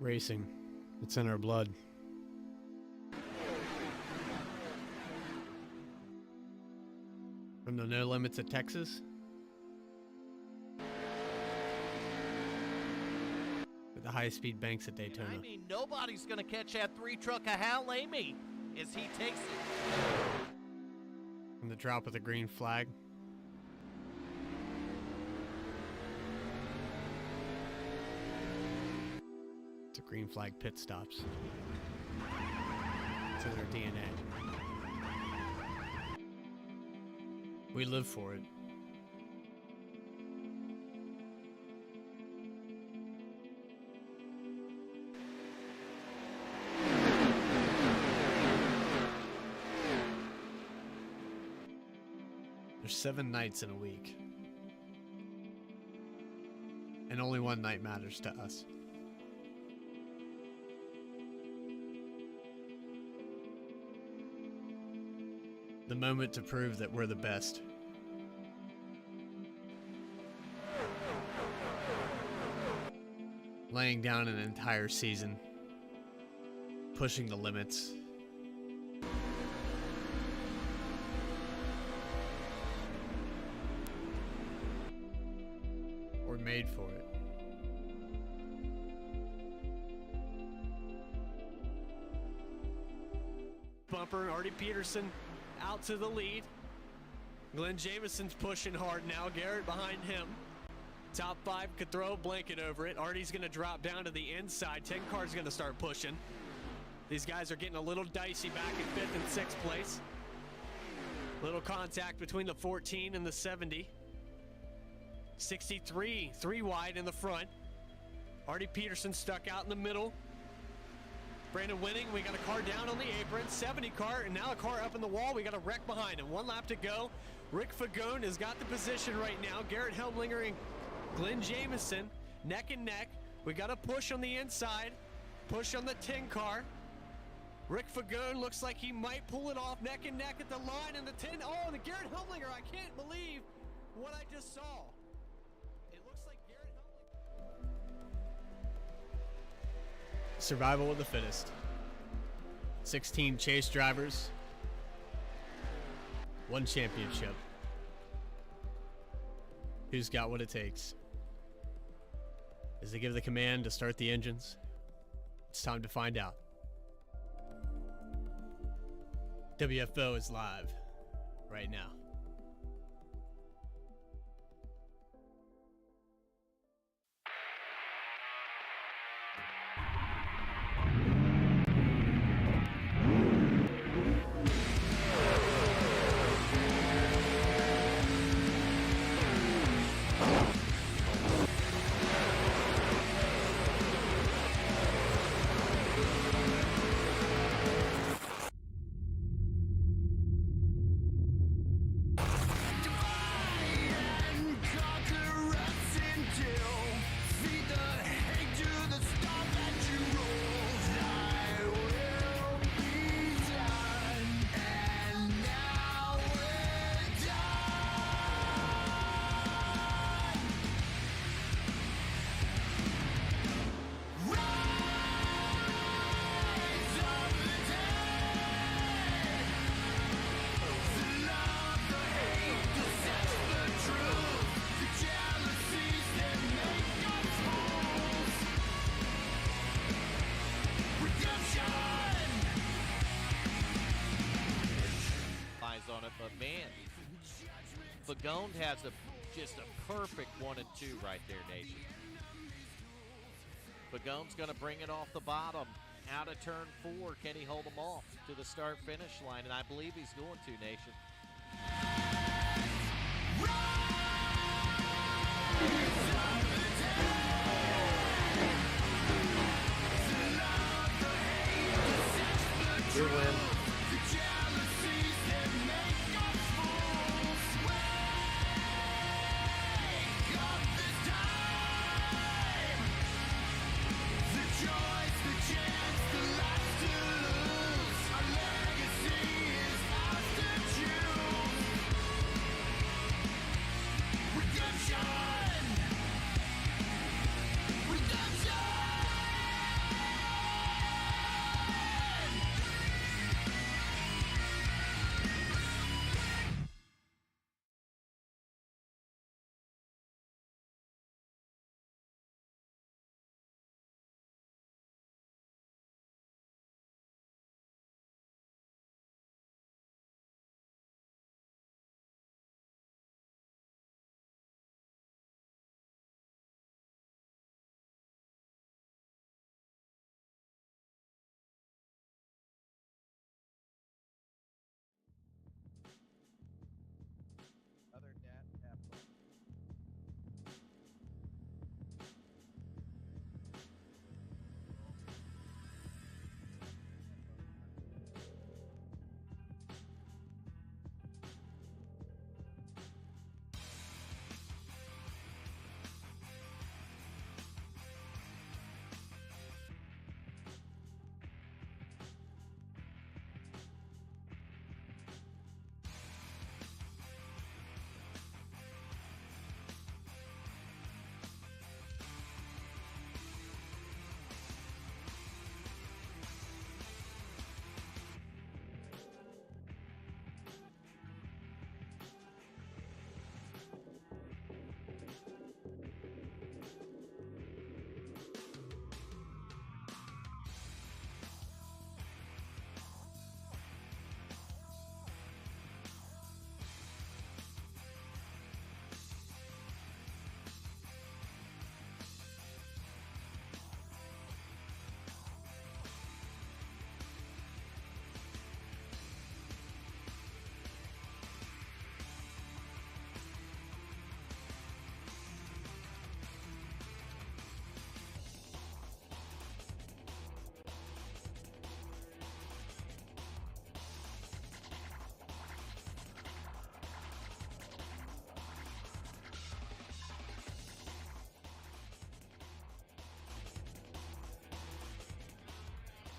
Racing. It's in our blood. From the No Limits of Texas to the high-speed banks at Daytona. I mean, nobody's going to catch that 3-truck of Hal Amy as he takes it. From the drop of the green flag. To green flag pit stops. To their DNA. We live for it. There's 7 nights in a week. And only one night matters to us. The moment to prove that we're the best. Laying down an entire season. Pushing the limits. We're made for it. Bumper, Artie Peterson out to the lead. Glenn Jamison's pushing hard now. Garrett behind him. Top 5 could throw a blanket over it. Artie's going to drop down to the inside. 10 car's going to start pushing. These guys are getting a little dicey back in 5th and 6th place. Little contact between the 14 and the 70. 63, 3 wide in the front. Artie Peterson stuck out in the middle. Brandon Winning, we got a car down on the apron. 70 car, and now a car up in the wall. We got a wreck behind him. 1 lap to go. Rick Fagone has got the position right now. Garrett Helmlinger and Glenn Jamison neck and neck. We got a push on the inside. Push on the 10 car. Rick Fagone looks like he might pull it off neck and neck at the line, and the 10. Oh, the Garrett Helmlinger. I can't believe what I just saw. It looks like Garrett Helmlinger. Survival of the fittest. 16 chase drivers. 1 championship. Who's got what it takes? As they give the command to start the engines, it's time to find out. WFO is live right now. On it, but man, Fagone has just a perfect 1 and 2 right there, Nation. Fagone's going to bring it off the bottom out of turn 4. Can he hold them off to the start finish line? And I believe he's going to, Nation. Good win.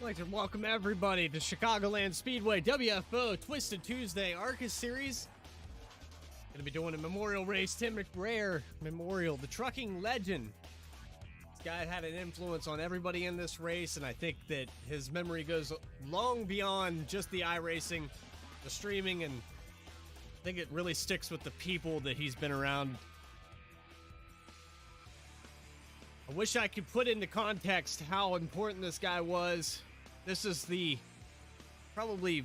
I'd like to welcome everybody to Chicagoland Speedway WFO Twisted Tuesday ARCA Series. Going to be doing a memorial race, Tim McBrayer Memorial, the trucking legend. This guy had an influence on everybody in this race, and I think that his memory goes long beyond just the iRacing, the streaming, and I think it really sticks with the people that he's been around. I wish I could put into context how important this guy was. This is the probably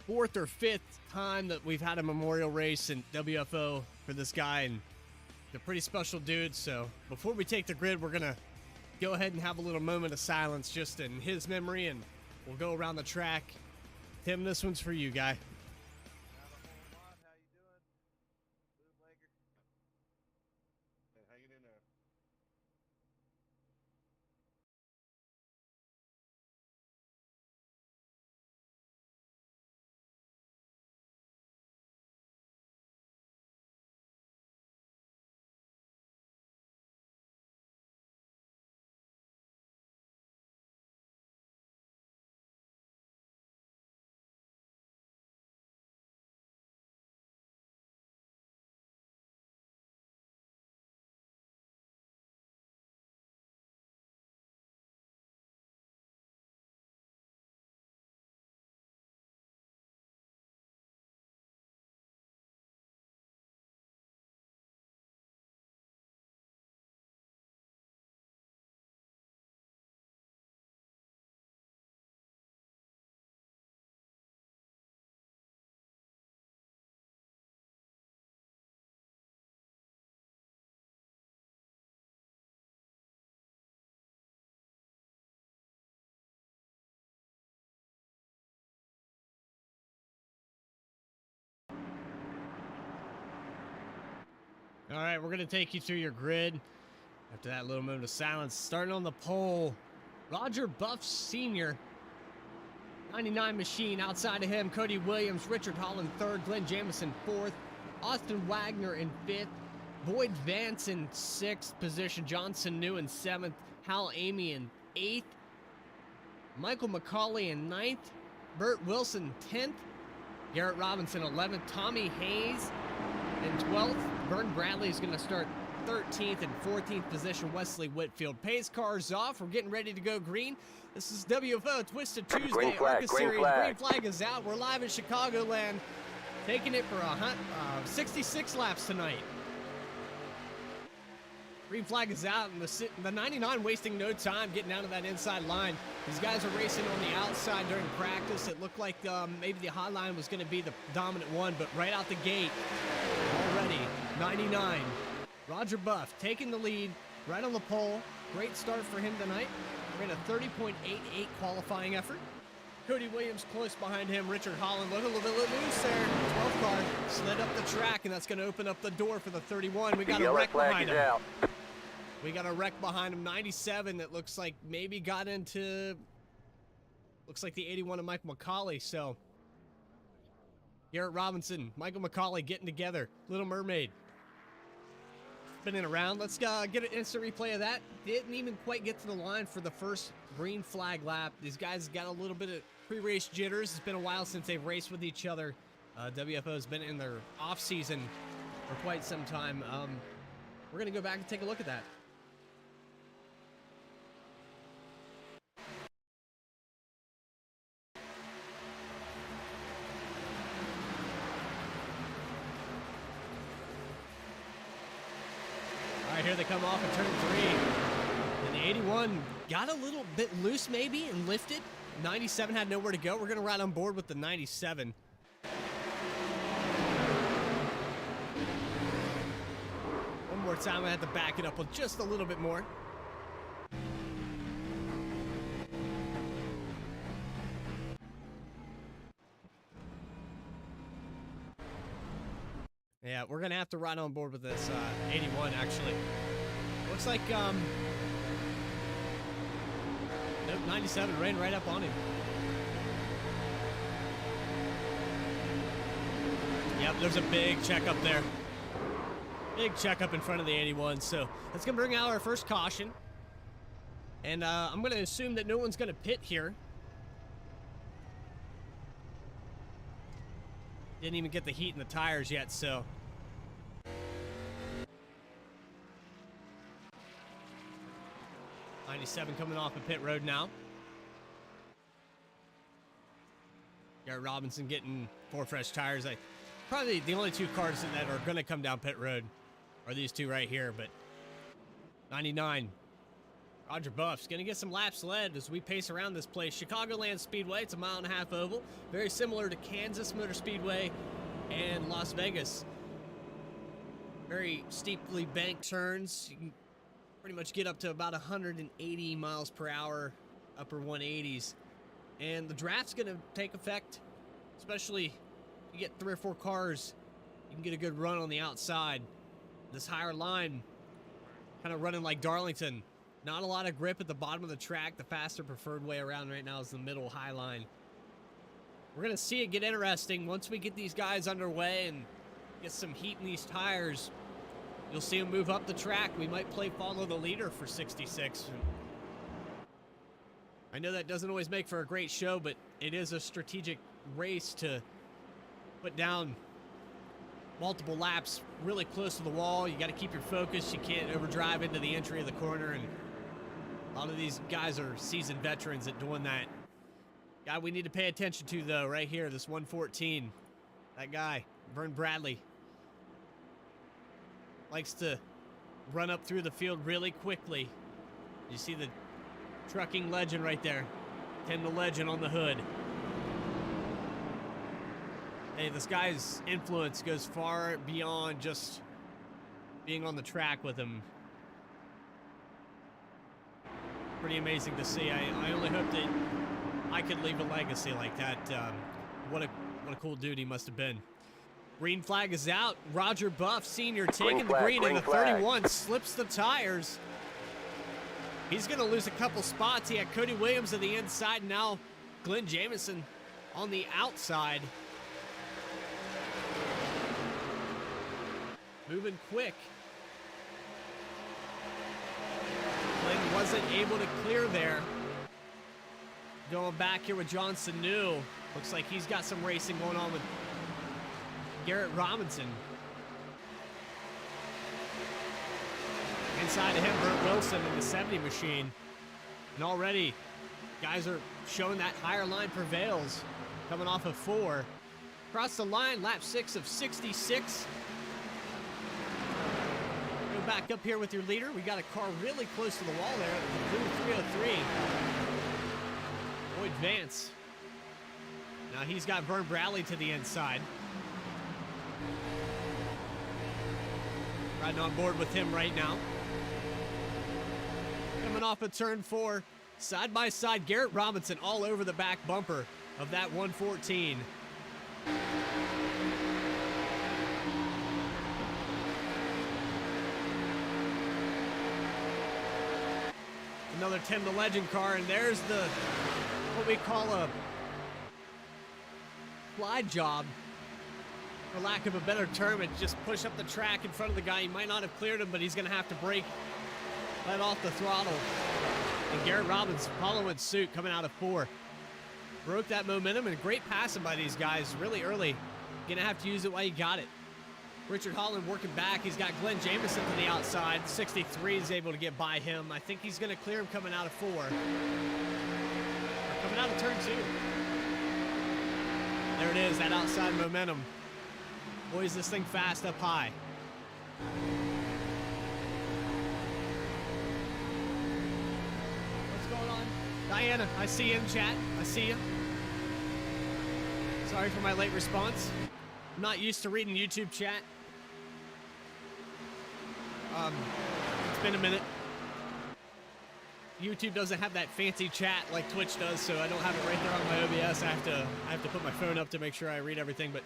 fourth or fifth time that we've had a memorial race in WFO for this guy, and he's a pretty special dude. So before we take the grid, we're gonna go ahead and have a little moment of silence just in his memory, and we'll go around the track. Tim, this one's for you, guy. All right, we're going to take you through your grid. After that little moment of silence, starting on the pole, Roger Buff Sr., 99 machine. Outside of him, Cody Williams, Richard Holland third, Glenn Jamison fourth, Austin Wagner in fifth, Boyd Vance in sixth position, Johnson New in seventh, Hal Amy in eighth, Michael McCauley in ninth, Burt Wilson 10th, Garrett Robinson 11th, Tommy Hayes in 12th. Vern Bradley is going to start 13th and 14th position. Wesley Whitfield. Pace cars off. We're getting ready to go green. This is WFO Twisted Tuesday ARCA Series. Green flag is out. We're live in Chicagoland, taking it for 66 laps tonight. Green flag is out, and the 99 wasting no time getting out of that inside line. These guys are racing on the outside during practice. It looked like maybe the hot line was going to be the dominant one, but right out the gate, already 99. Roger Buff taking the lead right on the pole. Great start for him tonight. Ran a 30.88 qualifying effort. Cody Williams close behind him. Richard Holland looking a little bit loose there. 12 car slid up the track, and that's going to open up the door for the 31. We got a wreck behind him. We got a wreck behind him. 97 that looks like maybe got into, looks like the 81 of Michael McCauley. So Garrett Robinson, Michael McCauley getting together. Little Mermaid spinning around. Let's get an instant replay of that. Didn't even quite get to the line for the first green flag lap. These guys got a little bit of pre-race jitters. It's been a while since they've raced with each other. WFO has been in their off season for quite some time. We're going to go back and take a look at that. All right, here they come off of turn 3. And the 81 got a little bit loose maybe and lifted. 97 had nowhere to go. We're going to ride on board with the 97. One more time, I have to back it up with just a little bit more. Yeah, we're going to have to ride on board with this 81, actually. Looks like, nope, 97 ran right up on him. Yep, there's a big checkup there. Big checkup in front of the 81. So that's going to bring out our first caution. And I'm going to assume that no one's going to pit here. Didn't even get the heat in the tires yet, so. '97 coming off of pit road now. Garrett Robinson getting 4 fresh tires. Probably the only 2 cars that are going to come down pit road are these 2 right here, but 99. Roger Buff's going to get some laps led as we pace around this place. Chicagoland Speedway, it's a 1.5 mile oval. Very similar to Kansas Motor Speedway and Las Vegas. Very steeply banked turns. You can pretty much get up to about 180 miles per hour, upper 180s. And the draft's going to take effect, especially if you get 3 or 4 cars, you can get a good run on the outside. This higher line, kind of running like Darlington. Not a lot of grip at the bottom of the track. The faster preferred way around right now is the middle high line. We're going to see it get interesting once we get these guys underway and get some heat in these tires. You'll see them move up the track. We might play follow the leader for 66. I know that doesn't always make for a great show, but it is a strategic race to put down multiple laps really close to the wall. You got to keep your focus. You can't overdrive into the entry of the corner, and a lot of these guys are seasoned veterans at doing that. Guy we need to pay attention to, though, right here, this 114. That guy, Vern Bradley, likes to run up through the field really quickly. You see the trucking legend right there. Tim the Legend on the hood. Hey, this guy's influence goes far beyond just being on the track with him. Pretty amazing to see. I only hope that I could leave a legacy like that. What a cool dude he must have been. Green flag is out. Roger Buff Sr. taking the green in the 31, slips the tires. He's going to lose a couple spots. He had Cody Williams on the inside, and now Glenn Jamieson on the outside. Moving quick. Glenn wasn't able to clear there. Going back here with John Sanu. Looks like he's got some racing going on with Garrett Robinson. Inside of him, Burt Wilson in the 70 machine. And already, guys are showing that higher line prevails. Coming off of 4. Across the line, lap 6 of 66. Go back up here with your leader. We got a car really close to the wall there. The blue 303. Lloyd Vance. Now he's got Vern Bradley to the inside. Riding on board with him right now. Coming off of turn 4, side by side, Garrett Robinson all over the back bumper of that 114. Another Tim the Legend car, and there's the, what we call a glide job, for lack of a better term. It's just push up the track in front of the guy. He might not have cleared him, but he's going to have to brake, let off the throttle. And Garrett Robinson following suit, coming out of 4. Broke that momentum, and great passing by these guys really early. Going to have to use it while you got it. Richard Holland working back. He's got Glenn Jamieson to the outside. 63 is able to get by him. I think he's going to clear him coming out of 4. Coming out of turn 2. There it is, that outside momentum. Boys, this thing fast up high. What's going on? Diana, I see you in chat. I see you. Sorry for my late response. I'm not used to reading YouTube chat. It's been a minute. YouTube doesn't have that fancy chat like Twitch does, so I don't have it right there on my OBS. I have to put my phone up to make sure I read everything. But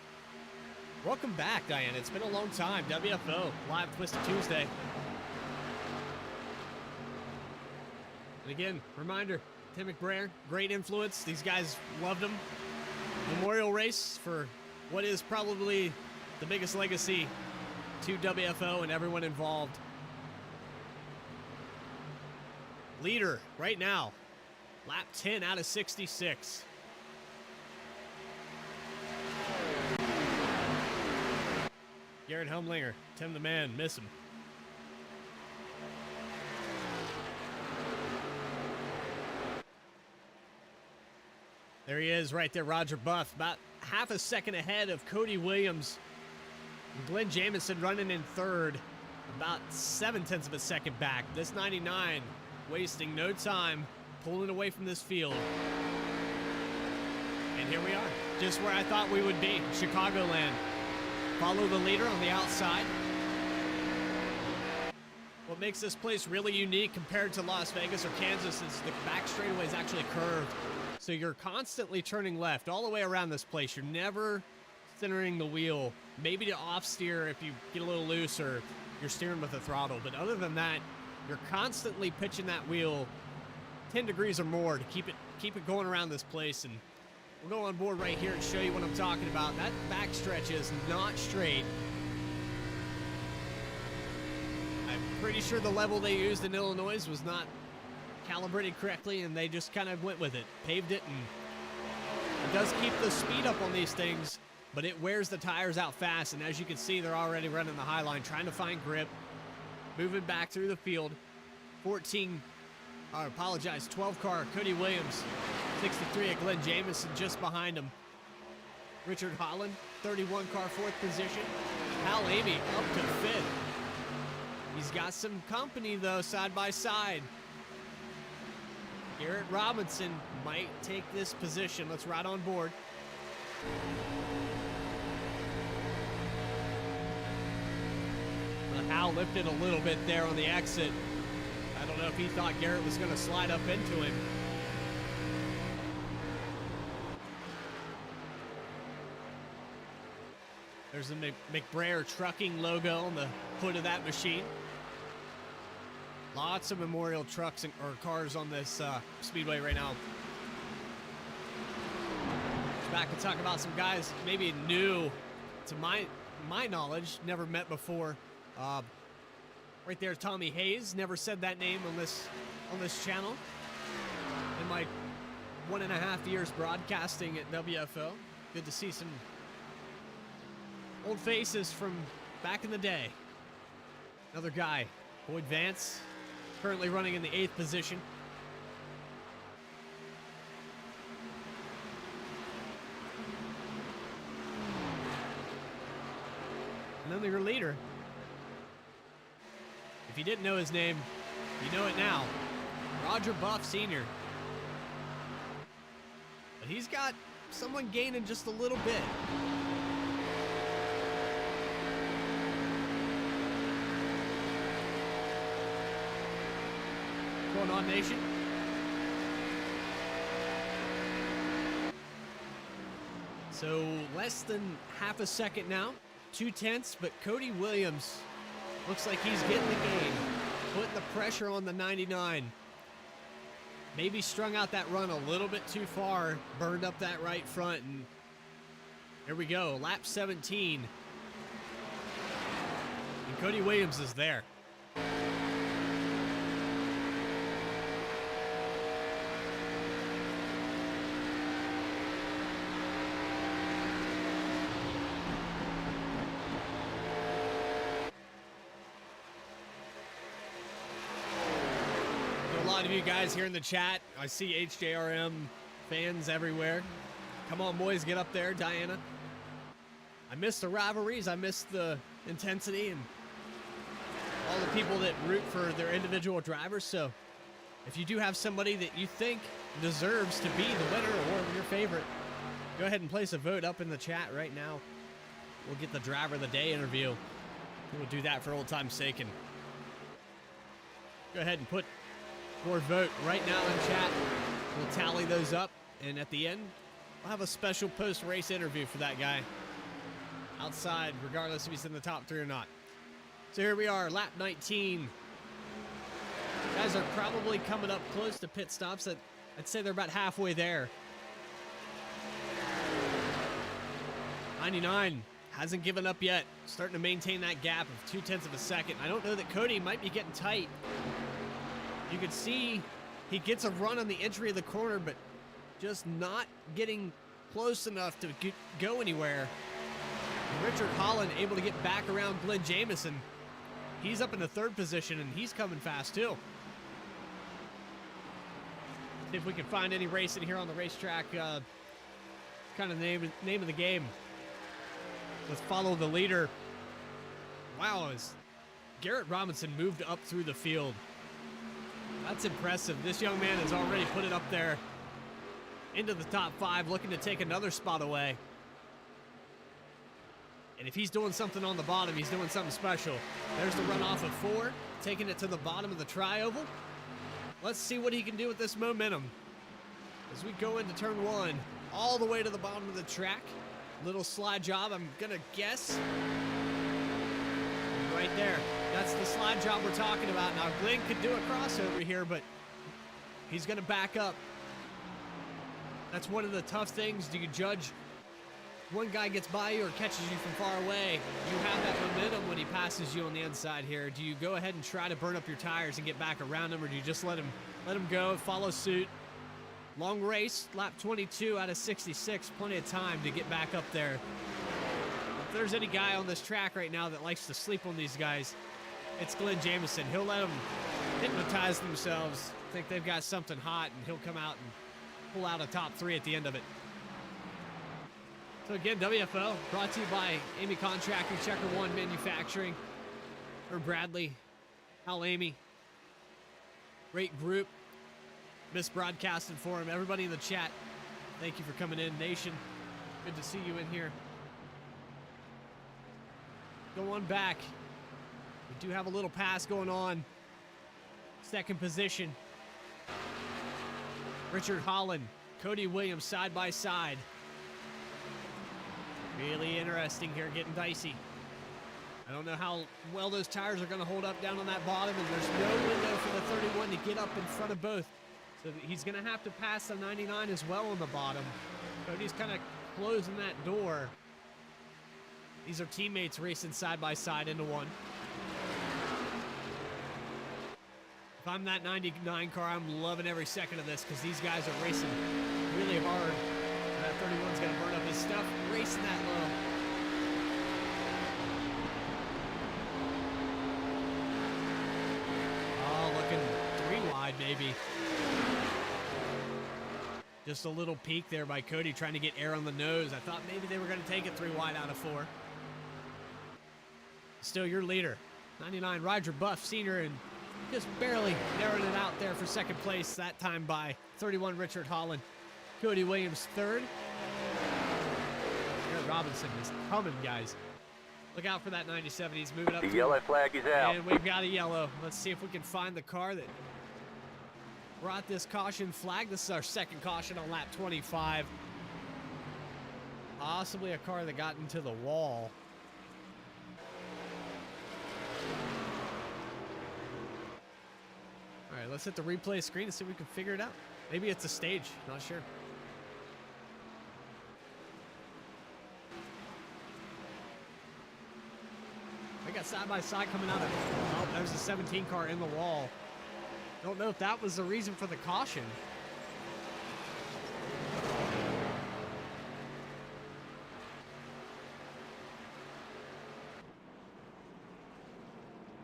welcome back, Diana. It's been a long time. WFO live Twisted Tuesday. And again, reminder: Tim McBrayer, great influence. These guys loved him. Memorial race for what is probably the biggest legacy to WFO and everyone involved. leader right now. Lap 10 out of 66. Garrett Humlinger, Tim the Man, miss him. There he is right there, Roger Buff, about half a second ahead of Cody Williams. And Glenn Jamison running in third, about 0.7 of a second back. This 99 wasting no time, pulling away from this field. And here we are, just where I thought we would be, Chicagoland. Follow the leader on the outside. What makes this place really unique compared to Las Vegas or Kansas is the back straightaway is actually curved. So you're constantly turning left all the way around this place. You're never centering the wheel. Maybe to off steer if you get a little loose or you're steering with the throttle. But other than that, you're constantly pitching that wheel 10 degrees or more to keep it going around this place. And we'll go on board right here and show you what I'm talking about. That backstretch is not straight. I'm pretty sure the level they used in Illinois was not calibrated correctly, and they just kind of went with it, paved it, and it does keep the speed up on these things, but it wears the tires out fast. And as you can see, they're already running the high line, trying to find grip, moving back through the field. 12 car, Cody Williams, 63 at Glenn Jamison just behind him. Richard Holland, 31 car, 4th position. Hal Amy up to 5th. He's got some company though, side by side. Garrett Robinson might take this position. Let's ride on board. Well, Hal lifted a little bit there on the exit. I don't know if he thought Garrett was going to slide up into him. There's a McBrayer trucking logo on the hood of that machine. Lots of memorial trucks or cars on this speedway right now. Back and talk about some guys maybe new to my knowledge, never met before. Right there, Tommy Hayes. Never said that name on this channel. In my 1.5 years broadcasting at WFO, good to see some old faces from back in the day. Another guy, Boyd Vance, currently running in the 8th position. And then your leader. If you didn't know his name, you know it now. Roger Buff Sr. But he's got someone gaining just a little bit. Going on, nation? So less than half a second now, 0.2, but Cody Williams looks like he's getting the gain, putting the pressure on the 99. Maybe strung out that run a little bit too far, burned up that right front, and here we go, lap 17. And Cody Williams is there. A lot of you guys here in the chat, I see HJRM fans everywhere. Come on, boys, get up there, Diana. I miss the rivalries, I miss the intensity, and all the people that root for their individual drivers. So if you do have somebody that you think deserves to be the winner or your favorite, go ahead and place a vote up in the chat right now. We'll get the driver of the day interview. We'll do that for old time's sake, and go ahead and put your vote right now in chat. We'll tally those up, and at the end, we'll have a special post-race interview for that guy outside, regardless if he's in the top 3 or not. So here we are, lap 19. Guys are probably coming up close to pit stops. I'd say they're about halfway there. 99 hasn't given up yet, starting to maintain that gap of 0.2 of a second. I don't know that Cody might be getting tight. You can see he gets a run on the entry of the corner, but just not getting close enough to go anywhere. And Richard Holland able to get back around Glenn Jamison. He's up in the third position, and he's coming fast, too. See if we can find any racing here on the racetrack. Kind of name of the game. Let's follow the leader. Wow, as Garrett Robinson moved up through the field. That's impressive. This young man has already put it up there into the top 5, looking to take another spot away. And if he's doing something on the bottom, he's doing something special. There's the run off of 4, taking it to the bottom of the tri-oval. Let's see what he can do with this momentum as we go into turn 1, all the way to the bottom of the track. Little slide job, I'm gonna guess. Right there. That's the slide job we're talking about. Now, Glenn could do a crossover here, but he's gonna back up. That's one of the tough things. Do you judge one guy gets by you or catches you from far away? You have that momentum when he passes you on the inside here. Do you go ahead and try to burn up your tires and get back around him, or do you just let him go, follow suit? Long race, lap 22 out of 66, plenty of time to get back up there. If there's any guy on this track right now that likes to sleep on these guys, it's Glenn Jamison. He'll let them hypnotize themselves, think they've got something hot, and he'll come out and pull out a top 3 at the end of it. So again, WFO brought to you by Amy Contracting, Checker One Manufacturing, or Bradley, Hal Amy, great group, misbroadcasted for him. Everybody in the chat, thank you for coming in. Nation, good to see you in here. Go on back. We do have a little pass going on. Second position. Richard Holland, Cody Williams side by side. Really interesting here, getting dicey. I don't know how well those tires are going to hold up down on that bottom, and there's no window for the 31 to get up in front of both. So he's going to have to pass the 99 as well on the bottom. Cody's kind of closing that door. These are teammates racing side by side into one. If I'm that 99 car, I'm loving every second of this because these guys are racing really hard. That 31's going to burn up his stuff, racing that low. Oh, looking 3 wide maybe. Just a little peek there by Cody trying to get air on the nose. I thought maybe they were going to take it 3 wide out of 4. Still your leader, 99 Roger Buff Sr., and just barely narrowing it out there for second place, that time by 31 Richard Holland. Cody Williams third. Garrett Robinson is coming, guys. Look out for that 97. He's moving up. The yellow flag is out. And we've got a yellow. Let's see if we can find the car that brought this caution flag. This is our second caution on lap 25. Possibly a car that got into the wall. All right, let's hit the replay screen and see if we can figure it out. Maybe it's a stage, not sure. We got side by side coming out of, oh, there's a 17 car in the wall. Don't know if that was the reason for the caution.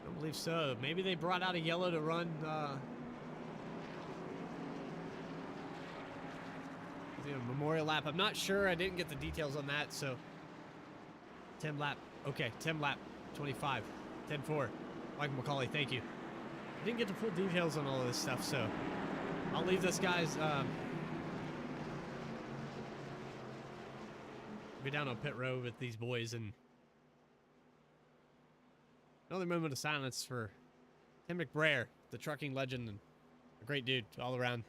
I don't believe so. Maybe they brought out a yellow to run memorial lap. I'm not sure. I didn't get the details on that, so 10 lap. Okay, 10 lap 25. 10-4. Michael McCauley, thank you. I didn't get the full details on all of this stuff, so I'll leave this guy's be down on pit road with these boys, and another moment of silence for Tim McBrayer, the trucking legend and a great dude all around.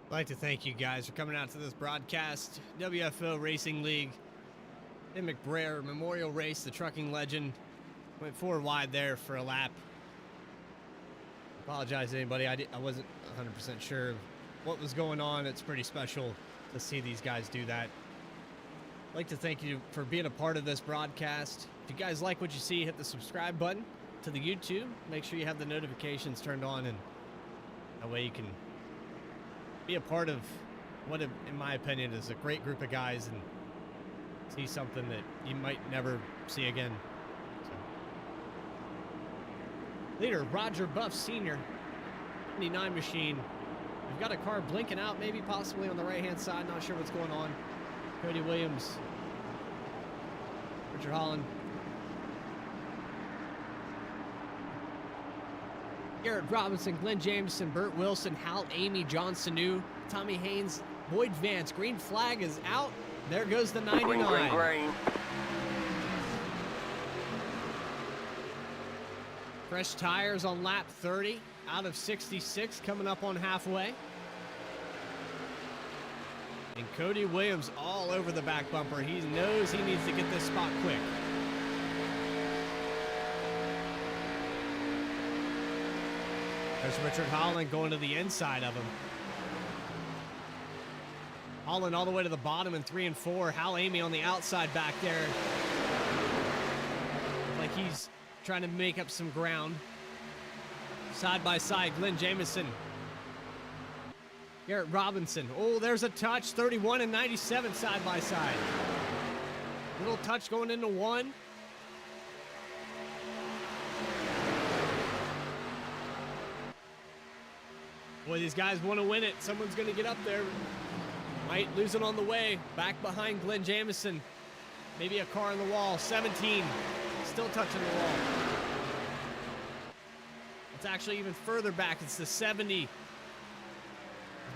I'd like to thank you guys for coming out to this broadcast. WFO Racing League in McBrayer Memorial Race. The trucking legend went 4 wide there for a lap. Apologize to anybody. I wasn't 100% sure what was going on. It's pretty special to see these guys do that. I'd like to thank you for being a part of this broadcast. If you guys like what you see, hit the subscribe button to the YouTube. Make sure you have the notifications turned on, and that way you can be a part of what, in my opinion, is a great group of guys and see something that you might never see again. So. Leader Roger Buff Sr., 79 machine. We've got a car blinking out, maybe possibly on the right-hand side. Not sure what's going on. Cody Williams, Richard Holland, Garrett Robinson, Glenn Jameson, Burt Wilson, Hal Amy, John Sanu, Tommy Haynes, Boyd Vance. Green flag is out. There goes the 99. Green. Fresh tires on lap 30 out of 66, coming up on halfway. And Cody Williams all over the back bumper. He knows he needs to get this spot quick. There's Richard Holland going to the inside of him. Holland all the way to the bottom in 3 and 4. Hal Amy on the outside back there. Like he's trying to make up some ground. Side by side, Glenn Jameson. Garrett Robinson. Oh, there's a touch. 31 and 97 side by side. Little touch going into 1. Boy, these guys want to win it. Someone's going to get up there. Might lose it on the way. Back behind Glenn Jameson. Maybe a car on the wall. 17. Still touching the wall. It's actually even further back. It's the 70.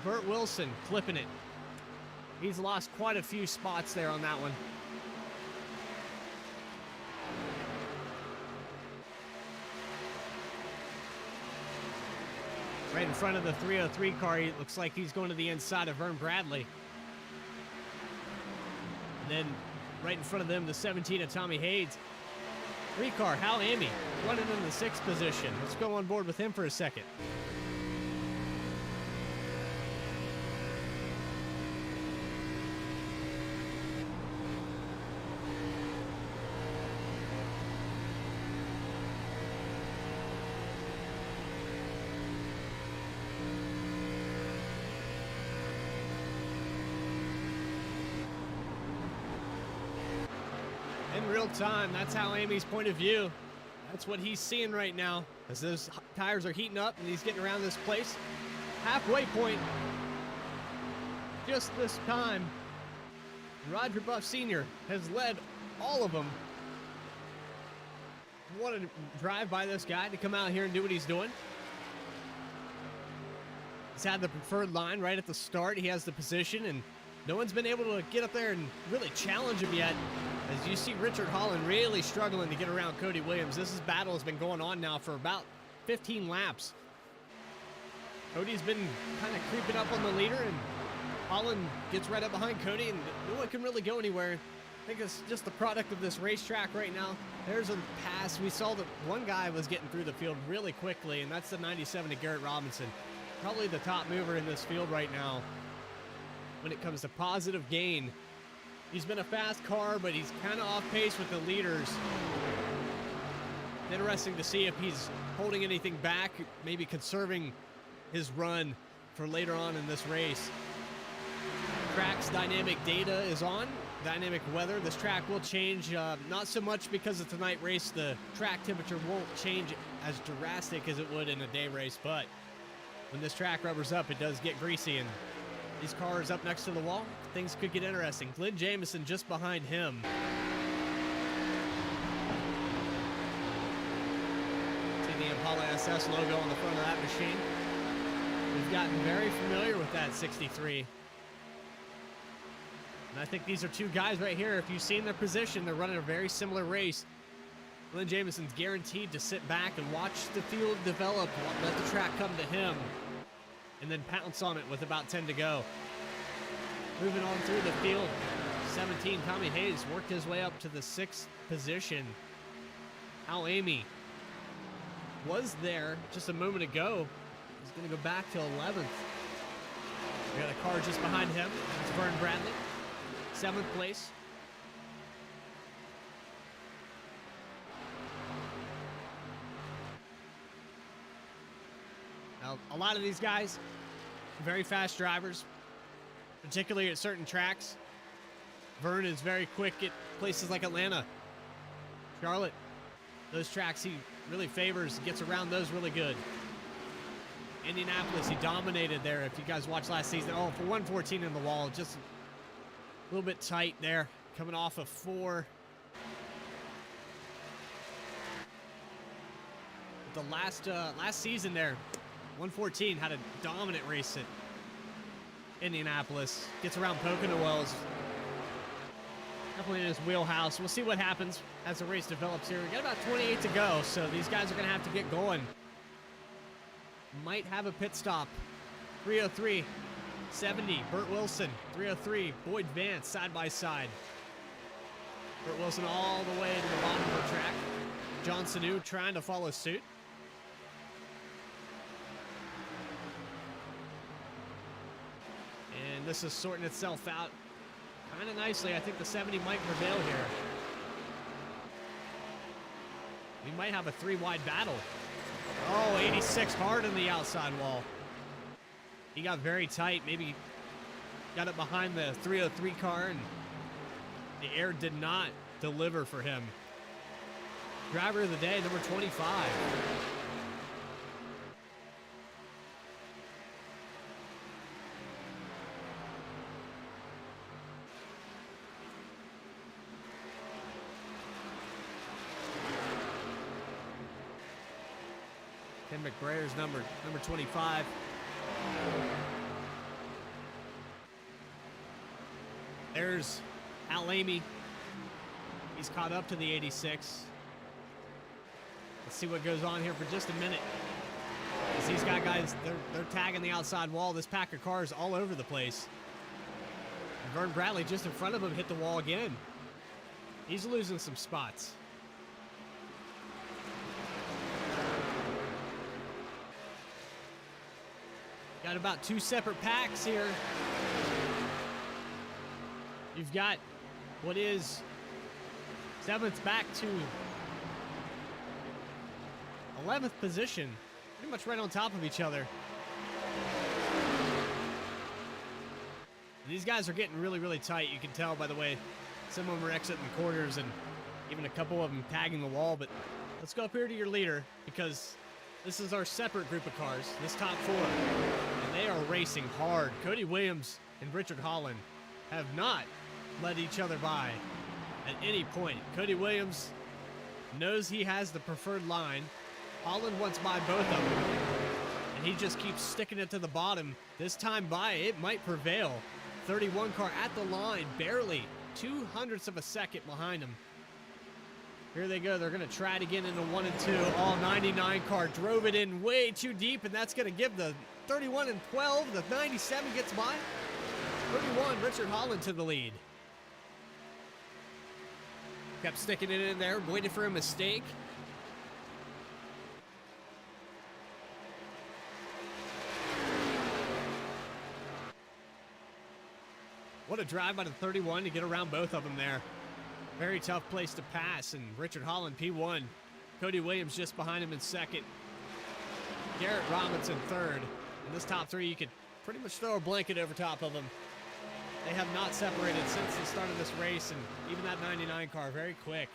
Burt Wilson clipping it. He's lost quite a few spots there on that one. Right in front of the 303 car, he looks like he's going to the inside of Vern Bradley. And then right in front of them, the 17 of Tommy Hayes. 3 car, Hal Amy, running in the 6th position. Let's go on board with him for a second. In real time, that's Hal Amy's point of view. That's what he's seeing right now as those tires are heating up and he's getting around this place. Halfway point. Just this time, Roger Buff Sr. has led all of them. What a drive by this guy to come out here and do what he's doing. He's had the preferred line right at the start. He has the position, and no one's been able to get up there and really challenge him yet. As you see Richard Holland really struggling to get around Cody Williams. This battle has been going on now for about 15 laps. Cody's been kind of creeping up on the leader, and Holland gets right up behind Cody, and no one can really go anywhere. I think it's just the product of this racetrack right now. There's a pass. We saw that one guy was getting through the field really quickly, and that's the 97 of Garrett Robinson. Probably the top mover in this field right now when it comes to positive gain. He's been a fast car, but he's kind of off pace with the leaders. Interesting to see if he's holding anything back, maybe conserving his run for later on in this race. Track's dynamic data is on. Dynamic weather. This track will change, not so much because it's a night race. The track temperature won't change as drastic as it would in a day race, but when this track rubbers up, it does get greasy, and these cars up next to the wall, things could get interesting. Glenn Jameson just behind him. See the Impala SS logo on the front of that machine. We've gotten very familiar with that 63. And I think these are two guys right here. If you've seen their position, they're running a very similar race. Glenn Jameson's guaranteed to sit back and watch the field develop, let the track come to him. and then pounce on it with about 10 to go. Moving on through the field, 17, Tommy Hayes worked his way up to the 6th position. Al Amy was there just a moment ago. He's going to go back to 11th. We got a car just behind him. It's Vern Bradley, 7th place. Now, a lot of these guys, very fast drivers, particularly at certain tracks. Vern is very quick at places like Atlanta, Charlotte. Those tracks he really favors, gets around those really good. Indianapolis, he dominated there. If you guys watched last season, oh, for 114 in the wall, just a little bit tight there, coming off of 4. The last season there, 114 had a dominant race at Indianapolis. Gets around Pocono Wells. Definitely in his wheelhouse. We'll see what happens as the race develops here. We got about 28 to go, so these guys are going to have to get going. Might have a pit stop. 303, 70, Burt Wilson. 303, Boyd Vance, side by side. Burt Wilson all the way to the bottom of the track. John Sanu trying to follow suit. And this is sorting itself out kind of nicely. I think the 70 might prevail here. We might have a 3-wide battle. Oh, 86 hard in the outside wall. He got very tight. Maybe got it behind the 303 car, and the air did not deliver for him. Driver of the day, number 25. Ken McBrayer's number 25. There's Al Amy. He's caught up to the 86. Let's see what goes on here for just a minute. As these guys, they're tagging the outside wall. This pack of cars all over the place. And Vern Bradley just in front of him hit the wall again. He's losing some spots. Got about 2 separate packs here. You've got what is 7th back to 11th position. Pretty much right on top of each other. These guys are getting really, really tight. You can tell by the way some of them are exiting the corners and even a couple of them tagging the wall. But let's go up here to your leader, because this is our separate group of cars, this top 4. And they are racing hard. Cody Williams and Richard Holland have not let each other by at any point. Cody Williams knows he has the preferred line. Holland wants by both of them. And he just keeps sticking it to the bottom. This time by, it might prevail. 31 car at the line, barely 0.02 of a second behind him. Here they go. They're going to try to get into 1 and 2. All 99 car drove it in way too deep, and that's going to give the 31 and 12. The 97 gets by. 31, Richard Holland to the lead. Kept sticking it in there, waiting for a mistake. What a drive by the 31 to get around both of them there. Very tough place to pass, and Richard Holland P1. Cody Williams just behind him in 2nd. Garrett Robinson 3rd. In this top 3, you could pretty much throw a blanket over top of them. They have not separated since the start of this race, and even that 99 car, very quick.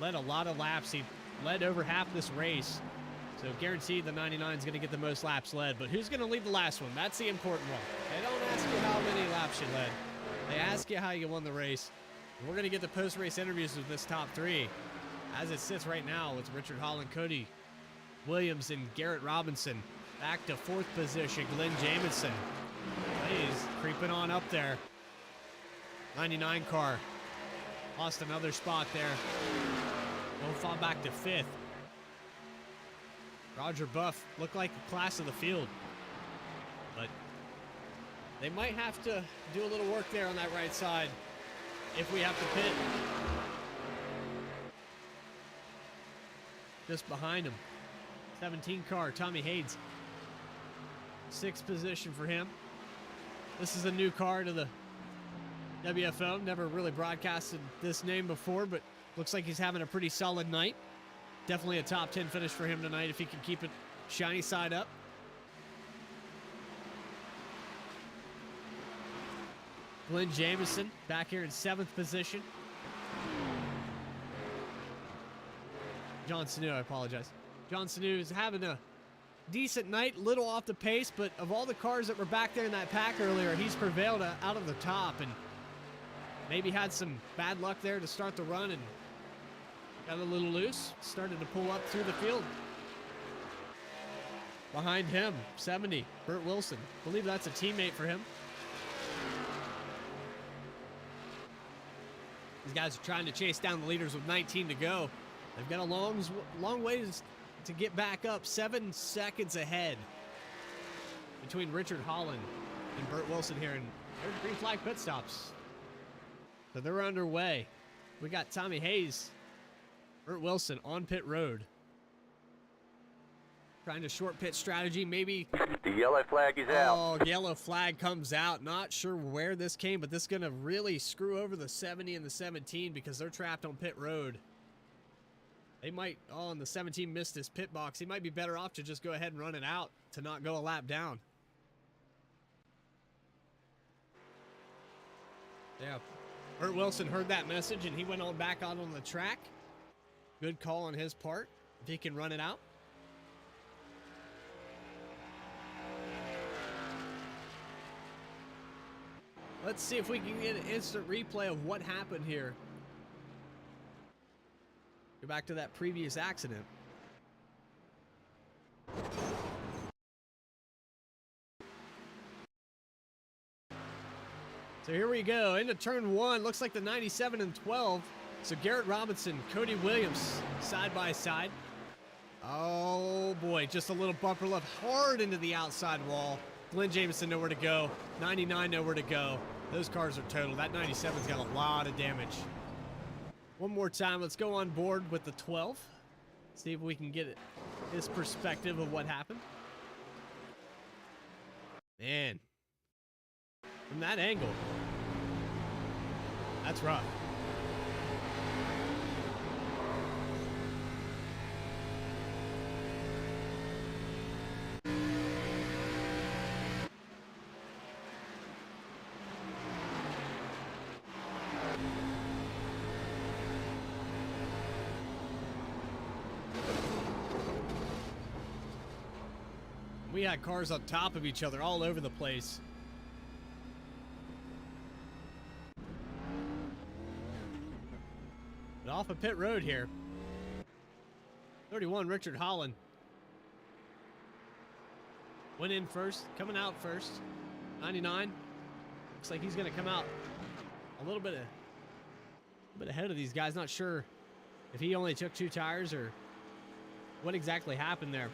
Led a lot of laps. He led over half this race. So guaranteed the 99 is going to get the most laps led. But who's going to lead the last one? That's the important one. They don't ask you how many laps you led. They ask you how you won the race. And we're going to get the post-race interviews with this top 3. As it sits right now, it's Richard Holland, Cody Williams, and Garrett Robinson. Back to 4th position, Glenn Jamison. He's creeping on up there. 99 car. Lost another spot there. We'll fall back to 5th. Roger Buff looked like the class of the field. They might have to do a little work there on that right side if we have to pit. Just behind him. 17 car, Tommy Hayes. 6th position for him. This is a new car to the WFO. Never really broadcasted this name before, but looks like he's having a pretty solid night. Definitely a top 10 finish for him tonight if he can keep it shiny side up. Glenn Jamieson back here in 7th position. John Sanu, I apologize. John Sanu is having a decent night, little off the pace, but of all the cars that were back there in that pack earlier, he's prevailed out of the top and maybe had some bad luck there to start the run and got a little loose. Started to pull up through the field. Behind him, 70, Burt Wilson. I believe that's a teammate for him. These guys are trying to chase down the leaders with 19 to go. They've got a long ways to get back up. 7 seconds ahead between Richard Holland and Burt Wilson here. And there's green flag pit stops. So they're underway. We got Tommy Hayes, Burt Wilson on pit road. Trying to short pit strategy, maybe. The yellow flag is out. Oh, yellow flag comes out. Not sure where this came, but this is going to really screw over the 70 and the 17 because they're trapped on pit road. They might, and the 17 missed his pit box. He might be better off to just go ahead and run it out to not go a lap down. Yeah, Burt Wilson heard that message and he went on back out on the track. Good call on his part if he can run it out. Let's see if we can get an instant replay of what happened here. Go back to that previous accident. So here we go into turn 1. Looks like the 97 and 12. So Garrett Robinson, Cody Williams, side by side. Oh boy, just a little bumper left hard into the outside wall. Glenn Jamieson nowhere to go. 99 nowhere to go. Those cars are total. That 97's got a lot of damage. One more time, let's go on board with the 12. See if we can get his perspective of what happened. Man, from that angle, that's rough. We had cars on top of each other all over the place. But off of pit road here. 31, Richard Holland. Went in first, coming out first. 99. Looks like he's going to come out a little bit ahead of these guys. Not sure if he only took 2 tires or what exactly happened there.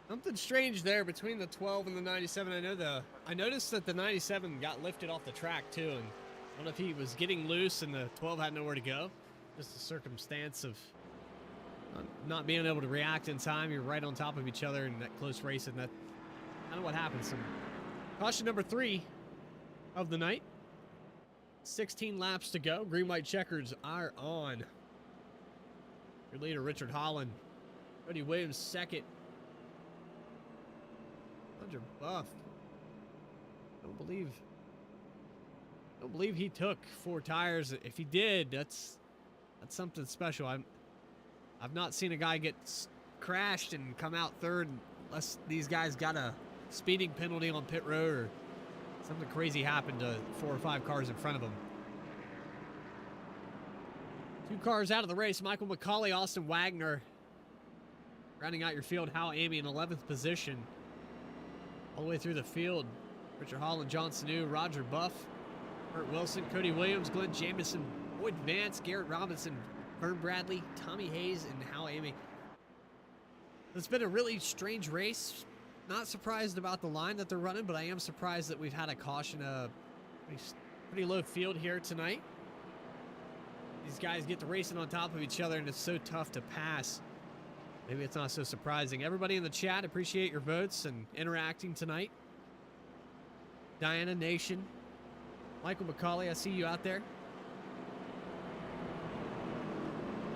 Something strange there between the 12 and the 97. I noticed that the 97 got lifted off the track too, and I don't know if he was getting loose and the 12 had nowhere to go. Just a circumstance of not being able to react in time. You're right on top of each other in that close race, and that's kind of what happens. So, caution number 3 of the night. 16 laps to go. Green, white checkers are on. Your leader, Richard Holland. Cody Williams, second. Roger Buff. Don't believe he took 4 tires. If he did, that's something special. I've not seen a guy get crashed and come out third unless these guys got a speeding penalty on pit road or something crazy happened to 4 or 5 cars in front of them. 2 cars out of the race. Michael McCauley, Austin Wagner. Rounding out your field, Hal Amy in 11th position. All the way through the field, Richard Holland, John Sanu, Roger Buff, Burt Wilson, Cody Williams, Glenn Jamieson, Boyd Vance, Garrett Robinson, Vern Bradley, Tommy Hayes, and Hal Amy. It's been a really strange race. Not surprised about the line that they're running, but I am surprised that we've had a caution, pretty low field here tonight. These guys get to racing on top of each other, and it's so tough to pass. Maybe it's not so surprising. Everybody in the chat, appreciate your votes and interacting tonight. Diana Nation, Michael McCauley, I see you out there.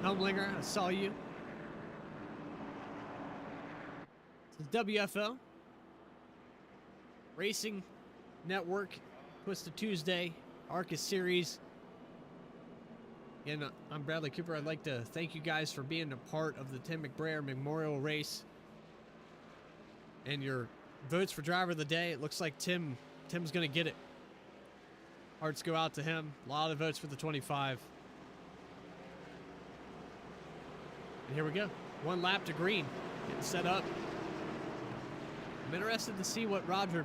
Helmlinger, I saw you. This is WFO Racing Network, Twisted Tuesday, Arcus Series. Again, I'm Bradley Cooper. I'd like to thank you guys for being a part of the Tim McBrayer Memorial Race and your votes for Driver of the Day. It looks like Tim's going to get it. Hearts go out to him. A lot of votes for the 25. And here we go. One lap to green. Getting set up. I'm interested to see what Roger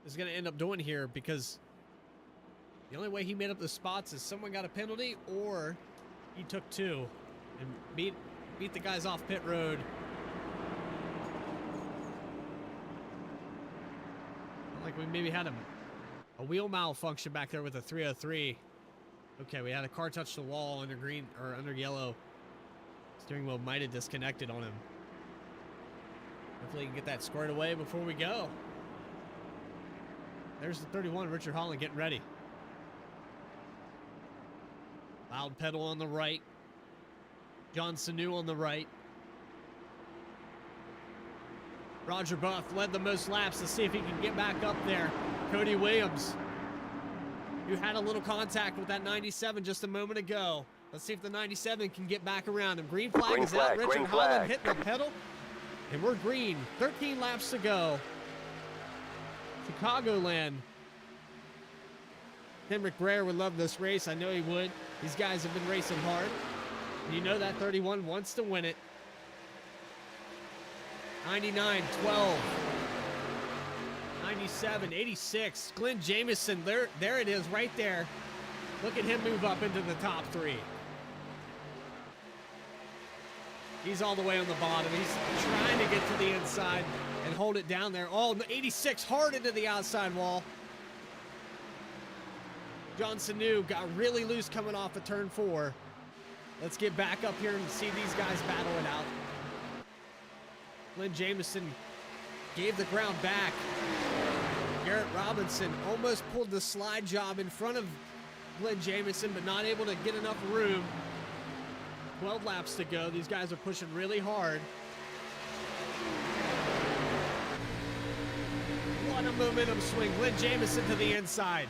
is going to end up doing here, because the only way he made up the spots is someone got a penalty or he took two and beat the guys off pit road. Like we maybe had a wheel malfunction back there with a 303. Okay, we had a car touch the wall under green or under yellow. Steering wheel might have disconnected on him. Hopefully he can get that squared away before we go. There's the 31, Richard Holland, getting ready. Loud pedal on the right. John Sanu on the right. Roger Buff led the most laps to see if he can get back up there. Cody Williams, who had a little contact with that 97 just a moment ago. Let's see if the 97 can get back around him. Green flag is out. Richard Holland hitting the pedal. And we're green. 13 laps to go. Chicagoland. Tim McBrayer would love this race. I know he would. These guys have been racing hard. And you know that 31 wants to win it. 99, 12. 97, 86. Glenn Jamieson, there it is right there. Look at him move up into the top three. He's all the way on the bottom. He's trying to get to the inside and hold it down there. Oh, 86 hard into the outside wall. John Sanu got really loose coming off of turn 4. Let's get back up here and see these guys battle it out. Glenn Jamieson gave the ground back. Garrett Robinson almost pulled the slide job in front of Glenn Jamieson, but not able to get enough room. 12 laps to go. These guys are pushing really hard. What a momentum swing. Glenn Jamieson to the inside.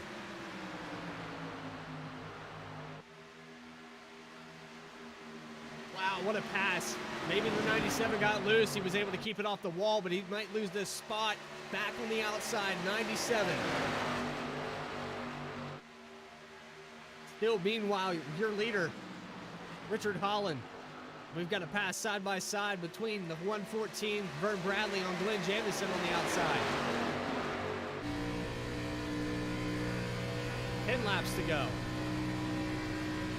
Wow, what a pass. Maybe the 97 got loose. He was able to keep it off the wall, but he might lose this spot. Back on the outside, 97. Still, meanwhile, your leader, Richard Holland. We've got a pass side by side between the 114, Vern Bradley on Glenn Jamieson on the outside. 10 laps to go.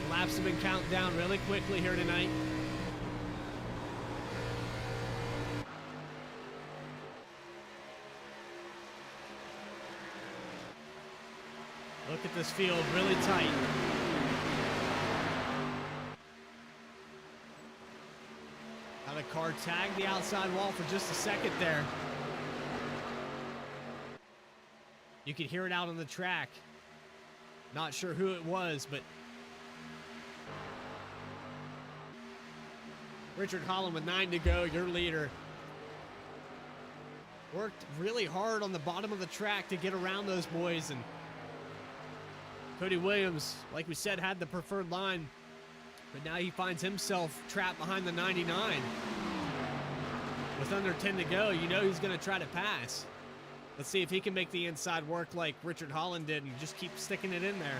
The laps have been counting down really quickly here tonight. Look at this field, really tight. Had a car tag the outside wall for just a second there. You could hear it out on the track. Not sure who it was, but Richard Holland with 9 to go, your leader. Worked really hard on the bottom of the track to get around those boys, and Cody Williams, like we said, had the preferred line, but now he finds himself trapped behind the 99. With under 10 to go, you know he's going to try to pass. Let's see if he can make the inside work like Richard Holland did and just keep sticking it in there.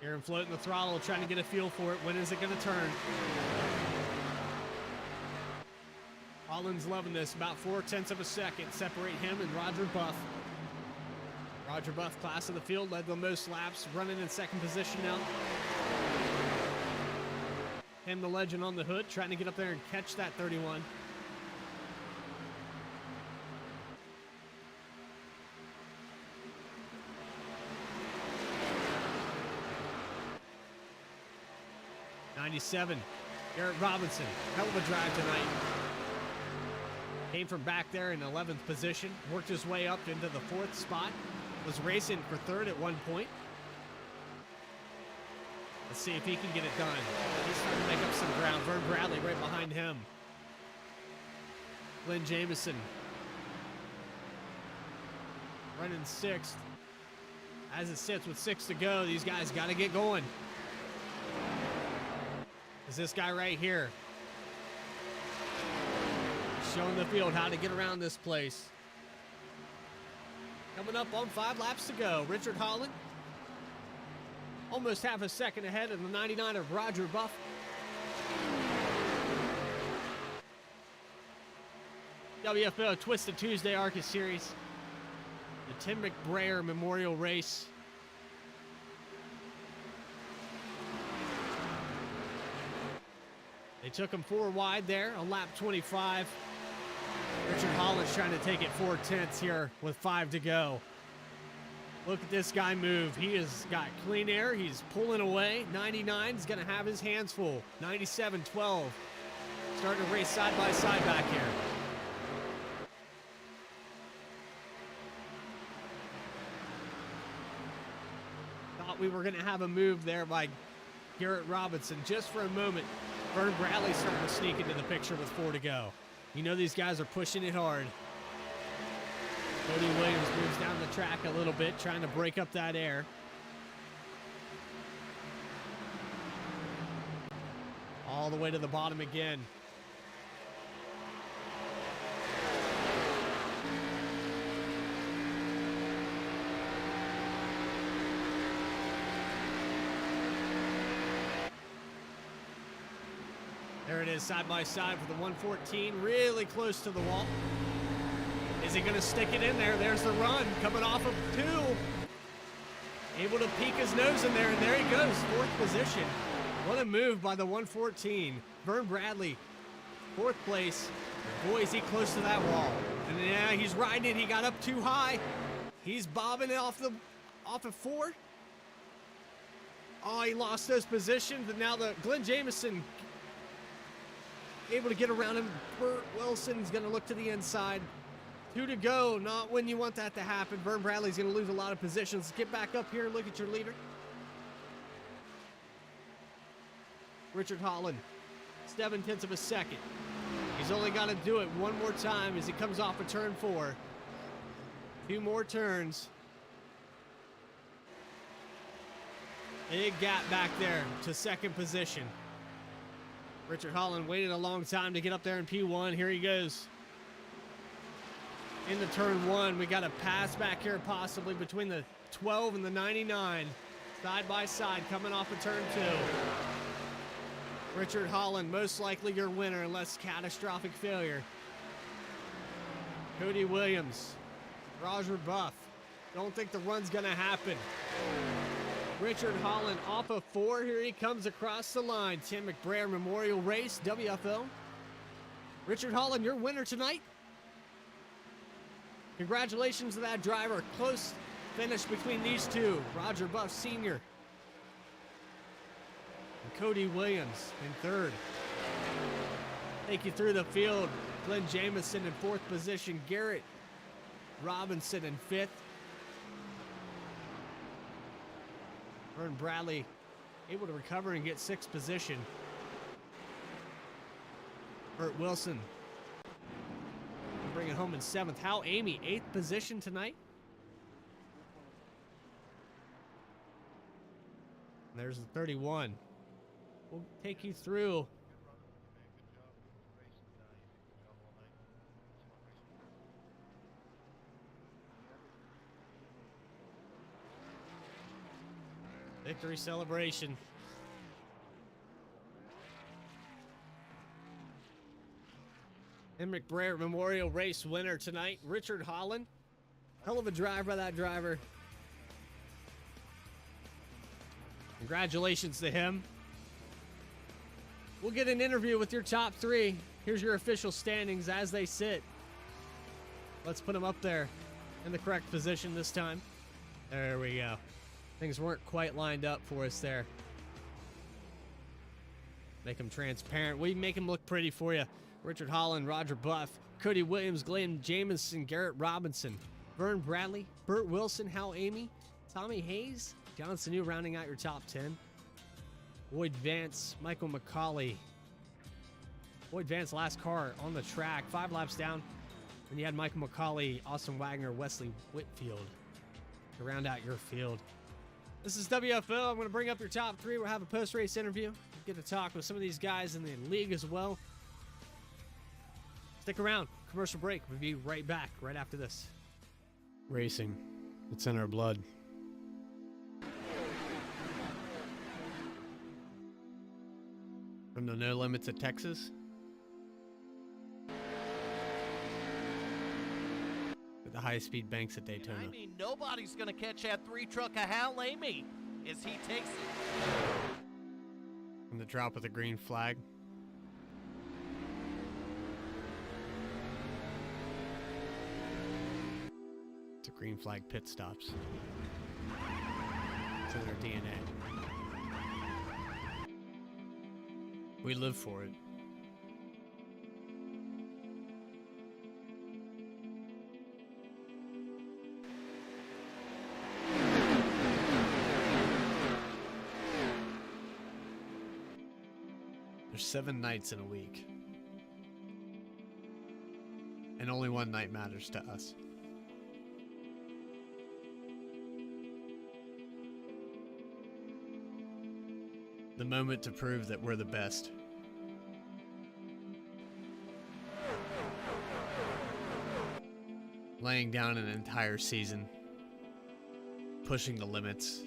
Aaron floating the throttle, trying to get a feel for it. When is it going to turn? Holland's loving this. About 0.4 of a second separate him and Roger Buff. Roger Buff, class of the field, led the most laps, running in second position now. Him, the legend on the hood, trying to get up there and catch that 31. '97, Garrett Robinson, hell of a drive tonight. Came from back there in 11th position, worked his way up into the 4th spot, was racing for 3rd at one point. Let's see if he can get it done. He's starting to make up some ground. Vern Bradley right behind him. Glenn Jamieson running 6th. As it sits with 6 to go, these guys got to get going. Is this guy right here showing the field how to get around this place. Coming up on 5 laps to go. Richard Holland almost half a second ahead of the 99 of Roger Buff. WFL Twisted Tuesday ARCA Series. The Tim McBrayer Memorial Race. They took him 4 wide there on lap 25. Richard Holland's trying to take it 4/10 here with 5 to go. Look at this guy move. He has got clean air. He's pulling away. 99 is going to have his hands full. 97-12. Starting to race side by side back here. Thought we were going to have a move there by Garrett Robinson just for a moment. Vern Bradley starting to sneak into the picture with 4 to go. You know these guys are pushing it hard. Cody Williams moves down the track a little bit, trying to break up that air. All the way to the bottom again. There it is, side by side for the 114, really close to the wall. Is he going to stick it in there? There's the run, coming off of 2. Able to peek his nose in there, and there he goes, 4th position. What a move by the 114. Vern Bradley, 4th place. Boy, is he close to that wall. And yeah, he's riding it. He got up too high. He's bobbing it off of 4. Oh, he lost those positions, and now the Glenn Jamieson able to get around him. Burt Wilson's going to look to the inside. 2 to go, not when you want that to happen. Vern Bradley's going to lose a lot of positions. Get back up here and look at your leader. Richard Holland, 0.7 of a second. He's only got to do it one more time as he comes off of turn 4. 2 more turns. Big gap back there to 2nd position. Richard Holland waited a long time to get up there in P1. Here he goes. Into turn 1, we got a pass back here possibly between the 12 and the 99. Side by side coming off of turn 2. Richard Holland, most likely your winner unless catastrophic failure. Cody Williams, Roger Buff. Don't think the run's gonna happen. Richard Holland off of 4. Here he comes across the line. Tim McBrayer Memorial Race, WFL. Richard Holland, your winner tonight. Congratulations to that driver. Close finish between these two. Roger Buff Sr. and Cody Williams in 3rd. Take you through the field. Glenn Jamieson in 4th position. Garrett Robinson in 5th. Vern Bradley able to recover and get 6th position. Burt Wilson bring it home in 7th. Hal Amy, 8th position tonight. And there's the 31. We'll take you through. Victory celebration. And McBrayer Memorial Race winner tonight, Richard Holland. Hell of a drive by that driver. Congratulations to him. We'll get an interview with your top three. Here's your official standings as they sit. Let's put them up there in the correct position this time. There we go. Things weren't quite lined up for us there. Make them transparent. We make them look pretty for you. Richard Holland, Roger Buff, Cody Williams, Glenn Jamison, Garrett Robinson, Vern Bradley, Burt Wilson, Hal Amy, Tommy Hayes, John Sanu rounding out your top 10. Boyd Vance, Michael McCauley. Boyd Vance, last car on the track, 5 laps down. And you had Michael McCauley, Austin Wagner, Wesley Whitfield to round out your field. This is WFO. I'm going to bring up your top 3. We'll have a post-race interview. Get to talk with some of these guys in the league as well. Stick around. Commercial break. We'll be right back right after this. Racing. It's in our blood. From the No Limits of Texas to the high-speed banks at Daytona. I mean, nobody's going to catch that 3-truck of Hal Amy as he takes it. From the drop of the green flag. To green flag pit stops. To their DNA. We live for it. There's 7 nights in a week. And only one night matters to us. The moment to prove that we're the best. Laying down an entire season. Pushing the limits.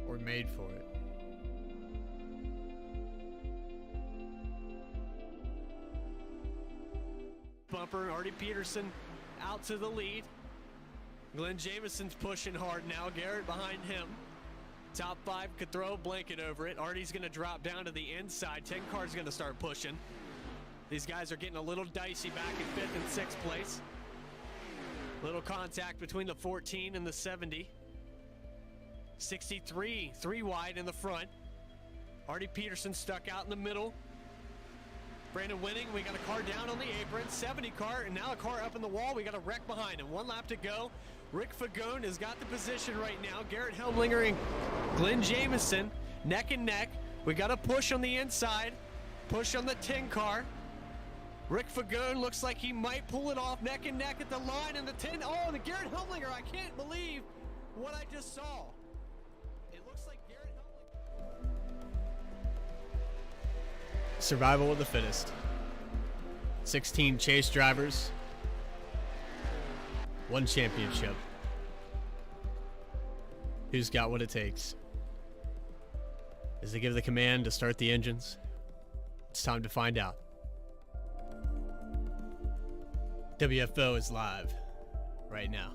We're made for it. Bumper, Artie Peterson out to the lead. Glenn Jamison's pushing hard now. Garrett behind him. Top 5 could throw a blanket over it. Artie's going to drop down to the inside. 10 car's going to start pushing. These guys are getting a little dicey back in 5th and 6th place. Little contact between the 14 and the 70. 63, 3 wide in the front. Artie Peterson stuck out in the middle. Brandon Winning, we got a car down on the apron, 70 car, and now a car up in the wall. We got a wreck behind him. 1 lap to go. Rick Fagone has got the position right now. Garrett Helmlinger and Glenn Jamison neck and neck. We got a push on the inside, push on the 10 car. Rick Fagone looks like he might pull it off neck and neck at the line, and the 10. Oh, the Garrett Helmlinger, I can't believe what I just saw. It looks like Garrett Helmlinger. Survival of the fittest. 16 chase drivers. 1 championship. Who's got what it takes? Does it give the command to start the engines? It's time to find out. WFO is live right now.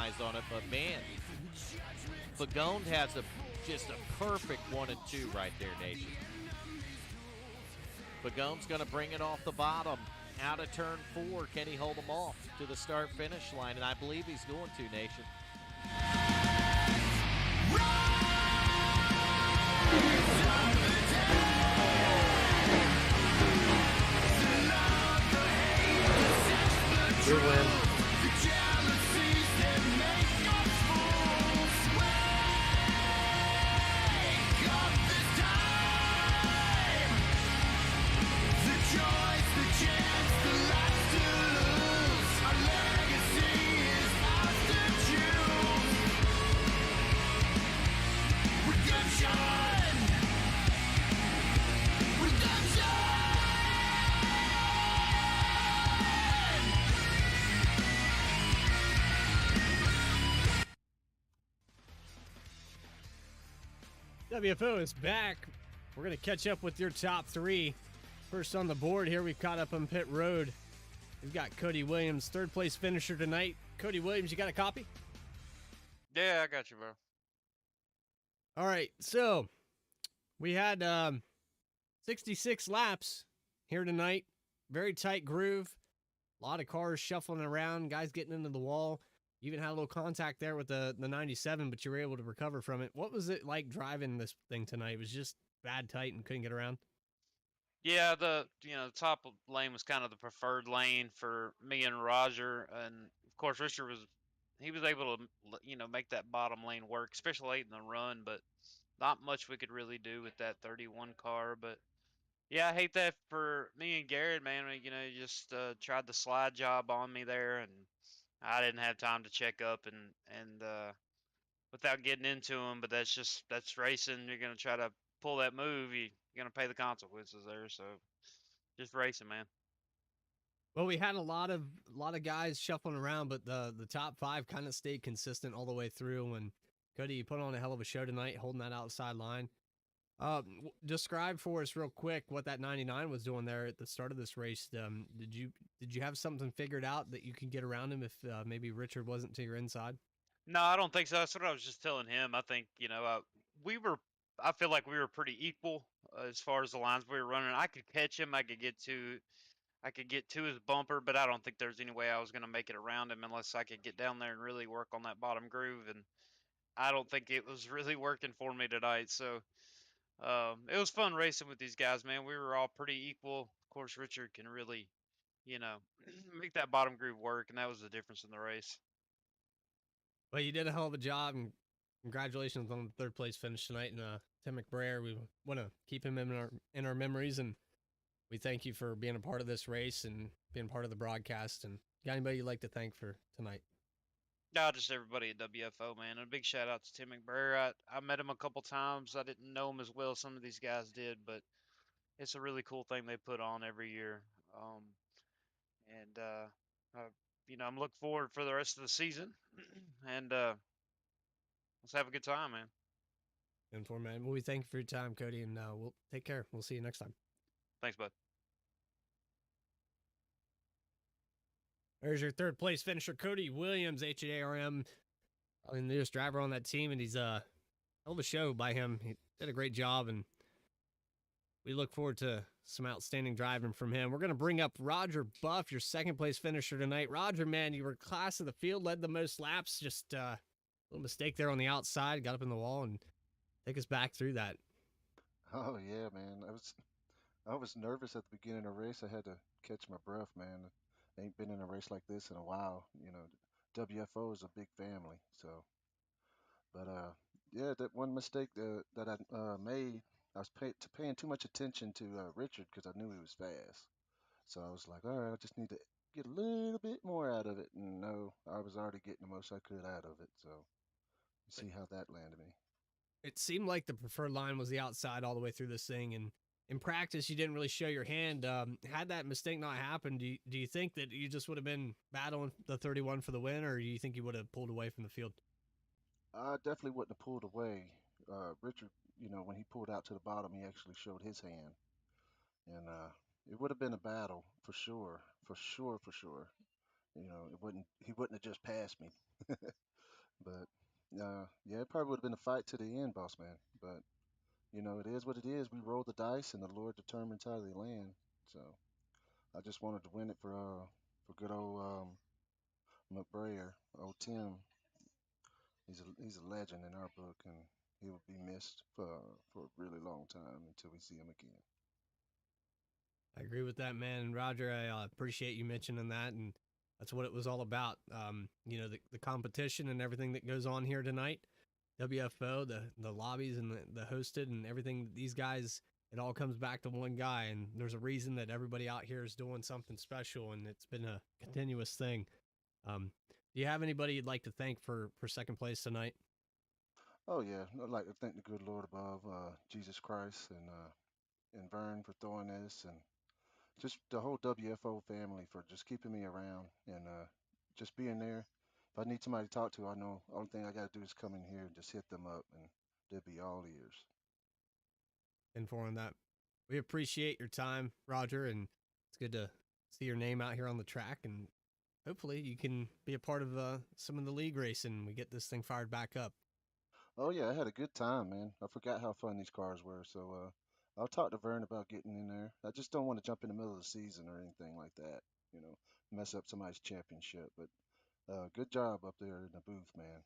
eyes on it, but man, Fagone has just a perfect 1 and 2 right there, Nation. Fagone's going to bring it off the bottom. Out of turn 4, can he hold them off to the start-finish line? And I believe he's going to, Nation. Good win. WFO is back. We're going to catch up with your top 3. First on the board here, we've caught up on pit road. We've got Cody Williams, third place finisher tonight. Cody Williams, you got a copy? Yeah, I got you, bro. All right, so we had 66 laps here tonight. Very tight groove. A lot of cars shuffling around, guys getting into the wall. You even had a little contact there with the 97, but you were able to recover from it. What was it like driving this thing tonight? It was just bad tight and couldn't get around? Yeah, the top lane was kind of the preferred lane for me and Roger, and of course Richard was able to make that bottom lane work, especially late in the run. But not much we could really do with that 31 car. But yeah, I hate that for me and Garrett, man. He just tried the slide job on me there, and I didn't have time to check up and without getting into him. But that's racing. You're gonna try to pull that move, you're gonna pay the consequences there. So just racing, man. Well, we had a lot of guys shuffling around, but the top 5 kind of stayed consistent all the way through. And Cody, you put on a hell of a show tonight, holding that outside line. Describe for us real quick what that 99 was doing there at the start of this race. Did you have something figured out that you can get around him if maybe Richard wasn't to your inside? No, I don't think so. That's what I was just telling him. I think I feel like we were pretty equal as far as the lines we were running. I could catch him. I could get to his bumper, but I don't think there's any way I was going to make it around him unless I could get down there and really work on that bottom groove. And I don't think it was really working for me tonight. So it was fun racing with these guys, man. We were all pretty equal. Of course, Richard can really, make that bottom groove work, and that was the difference in the race. Well, you did a hell of a job, and congratulations on the third place finish tonight. And Tim McBrayer, we want to keep him in our memories, and we thank you for being a part of this race and being part of the broadcast. And got anybody you'd like to thank for tonight? No, just everybody at WFO, man. And a big shout out to Tim McBrayer. I met him a couple times. I didn't know him as well as some of these guys did, but it's a really cool thing they put on every year. I'm looking forward for the rest of the season, and let's have a good time, man. And for man, well, we thank you for your time, Cody, and we'll take care. We'll see you next time. Thanks, bud. There's your third place finisher, Cody Williams, HARM, probably the newest driver on that team, and he's hell of a show by him. He did a great job, and we look forward to some outstanding driving from him. We're going to bring up Roger Buff, your second place finisher tonight. Roger, man, you were class of the field, led the most laps. Just a little mistake there on the outside, got up in the wall, and take us back through that. Oh yeah, man. I was nervous at the beginning of the race. I had to catch my breath, man. I ain't been in a race like this in a while. WFO is a big family. So, but yeah, that one mistake that I made, I was paying too much attention to Richard because I knew he was fast. So I was like, all right, I just need to get a little bit more out of it. And no, I was already getting the most I could out of it. So, you see how that landed me. It seemed like the preferred line was the outside all the way through this thing, and in practice, you didn't really show your hand. Had that mistake not happened, do you think that you just would have been battling the 31 for the win, or do you think you would have pulled away from the field? I definitely wouldn't have pulled away. Richard, when he pulled out to the bottom, he actually showed his hand, and it would have been a battle for sure, for sure, for sure. He wouldn't have just passed me. But yeah, it probably would have been a fight to the end, boss man. But it is what it is. We rolled the dice, and the Lord determines how they land. So I just wanted to win it for good old McBrayer, old Tim. He's a legend in our book, and he will be missed for a really long time until we see him again. I agree with that, man. And Roger, I appreciate you mentioning that, and that's what it was all about. The competition and everything that goes on here tonight. WFO, the lobbies and the hosted and everything. These guys, it all comes back to one guy, and there's a reason that everybody out here is doing something special, and it's been a continuous thing. Do you have anybody you'd like to thank for second place tonight? Oh yeah, I'd like to thank the good Lord above, Jesus Christ, and Vern for throwing this, and just the whole WFO family for just keeping me around and just being there. If I need somebody to talk to, I know the only thing I got to do is come in here and just hit them up, and they'll be all ears. And for that, we appreciate your time, Roger, and it's good to see your name out here on the track. And hopefully, you can be a part of some of the league racing. And we get this thing fired back up. Oh yeah, I had a good time, man. I forgot how fun these cars were, so I'll talk to Vern about getting in there. I just don't want to jump in the middle of the season or anything like that, mess up somebody's championship. But good job up there in the booth, man.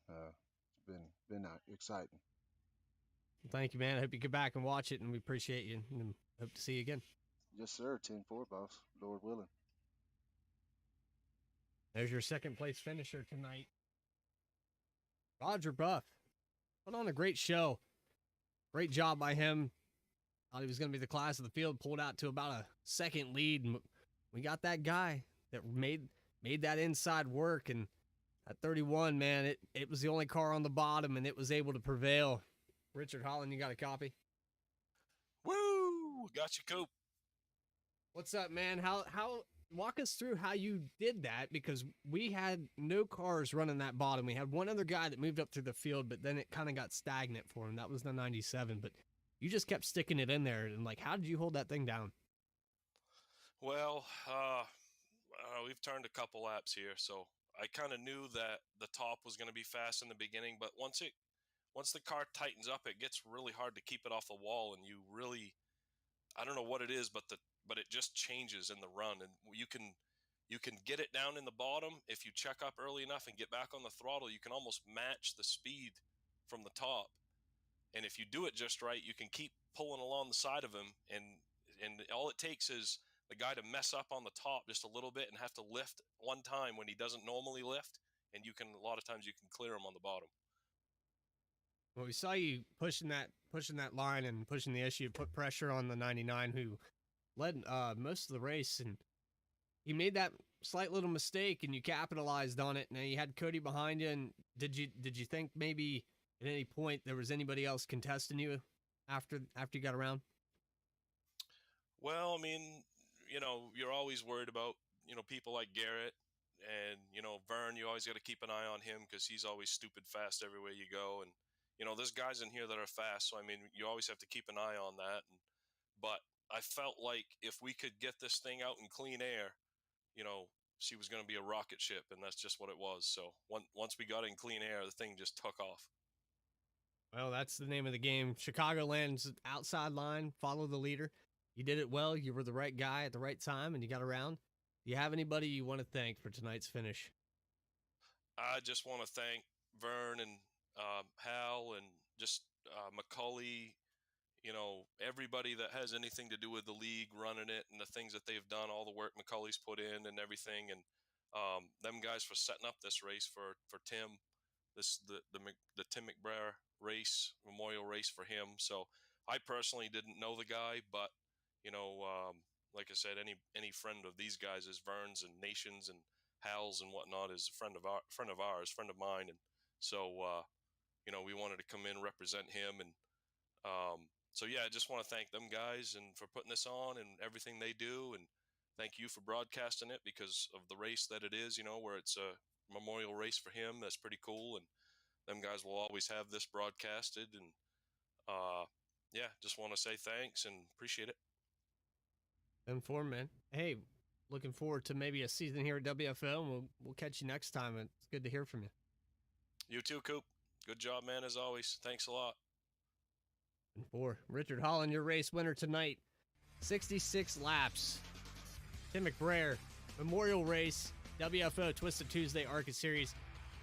It's been exciting. Thank you, man. I hope you get back and watch it, and we appreciate you, and hope to see you again. Yes, sir. 10-4, boss. Lord willing. There's your second place finisher tonight, Roger Buff. Put on a great show. Great job by him. Thought he was going to be the class of the field. Pulled out to about a second lead, and we got that guy that made that inside work. And at 31, man, it was the only car on the bottom, and it was able to prevail. Richard Holland, you got a copy? Woo! Got you, Coop. What's up, man? How walk us through how you did that, because we had no cars running that bottom. We had one other guy that moved up through the field, but then it kind of got stagnant for him. That was the 97, but you just kept sticking it in there. And how did you hold that thing down? Well, we've turned a couple laps here, so I kind of knew that the top was going to be fast in the beginning, but once the car tightens up, it gets really hard to keep it off the wall, and you really, I don't know what it is, but it just changes in the run, and you can get it down in the bottom if you check up early enough and get back on the throttle. You can almost match the speed from the top, and if you do it just right, you can keep pulling along the side of him, and all it takes is the guy to mess up on the top just a little bit and have to lift one time when he doesn't normally lift, and a lot of times you can clear him on the bottom. Well, we saw you pushing that line and pushing the issue, put pressure on the 99 who led most of the race, and he made that slight little mistake, and you capitalized on it. Now you had Cody behind you, and did you think maybe at any point there was anybody else contesting you after you got around? Well, I mean, you're always worried about, people like Garrett and, Vern. You always got to keep an eye on him because he's always stupid fast everywhere you go. And, there's guys in here that are fast. So, I mean, you always have to keep an eye on that. But I felt like if we could get this thing out in clean air, she was going to be a rocket ship, and that's just what it was. So once we got in clean air, the thing just took off. Well, that's the name of the game. Chicagoland's outside line, follow the leader. You did it well. You were the right guy at the right time, and you got around. Do you have anybody you want to thank for tonight's finish? I just want to thank Vern and Hal and just McCully, everybody that has anything to do with the league running it and the things that they've done, all the work McCully's put in and everything. And them guys for setting up this race for Tim, the Tim McBrayer race, memorial race for him. So I personally didn't know the guy, but like I said, any friend of these guys is Vern's and Nations and Hal's and whatnot is a friend of mine. And so, we wanted to come in, represent him. And so, yeah, I just want to thank them guys and for putting this on and everything they do. And thank you for broadcasting it because of the race that it is, where it's a memorial race for him. That's pretty cool. And them guys will always have this broadcasted. And yeah, just want to say thanks and appreciate it. Inform, man. Hey, looking forward to maybe a season here at WFL, and we'll catch you next time. It's good to hear from you. You too, Coop. Good job, man, as always. Thanks a lot. And for Richard Holland, your race winner tonight, 66 laps. Tim McBrayer, Memorial Race, WFO Twisted Tuesday ARCA Series.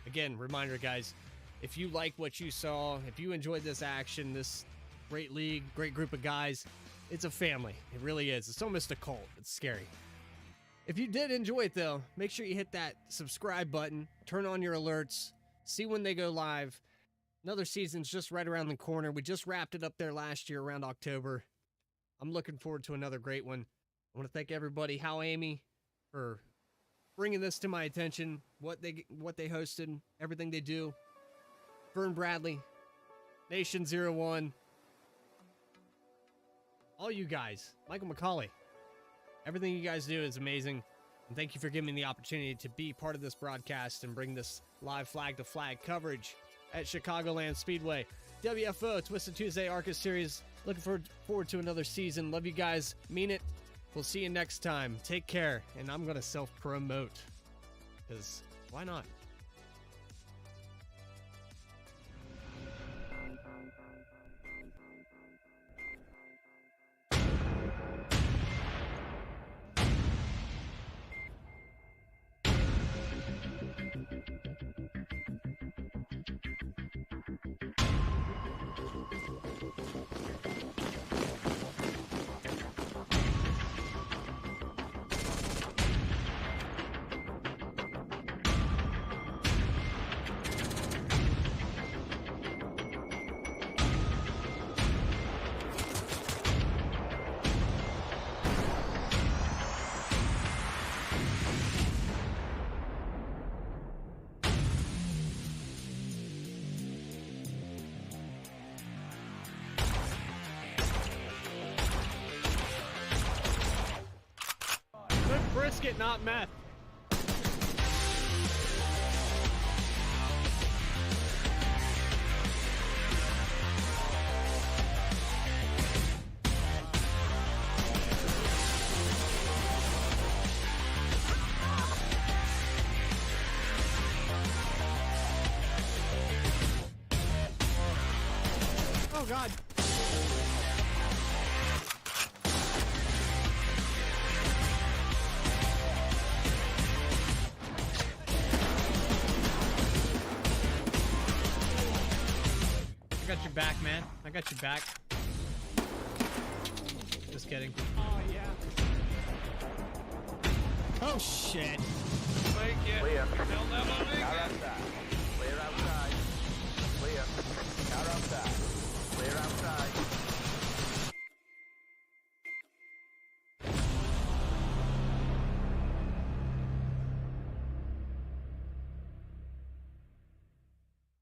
Again, reminder, guys, if you like what you saw, if you enjoyed this action, this great league, great group of guys, it's a family. It really is. It's almost a cult. It's scary. If you did enjoy it, though, make sure you hit that subscribe button, turn on your alerts, see when they go live. Another season's just right around the corner. We just wrapped it up there last year around October. I'm looking forward to another great one. I want to thank everybody, Hal Amy, for bringing this to my attention, what they hosted, everything they do. Vern Bradley, Nation 01, all you guys, Michael McCauley. Everything you guys do is amazing. And thank you for giving me the opportunity to be part of this broadcast and bring this live flag-to-flag coverage at Chicagoland Speedway. WFO Twisted Tuesday ARCA Series. Looking forward to another season. Love you guys. Mean it. We'll see you next time. Take care. And I'm going to self-promote. Because why not? Brisket, not meth. Oh, God. I got your back, man. I got your back. Just kidding. Oh, yeah. Oh, shit. Make it. Clear. They'll never make Car it. outside. Clear outside. Clear. Car outside. Clear outside.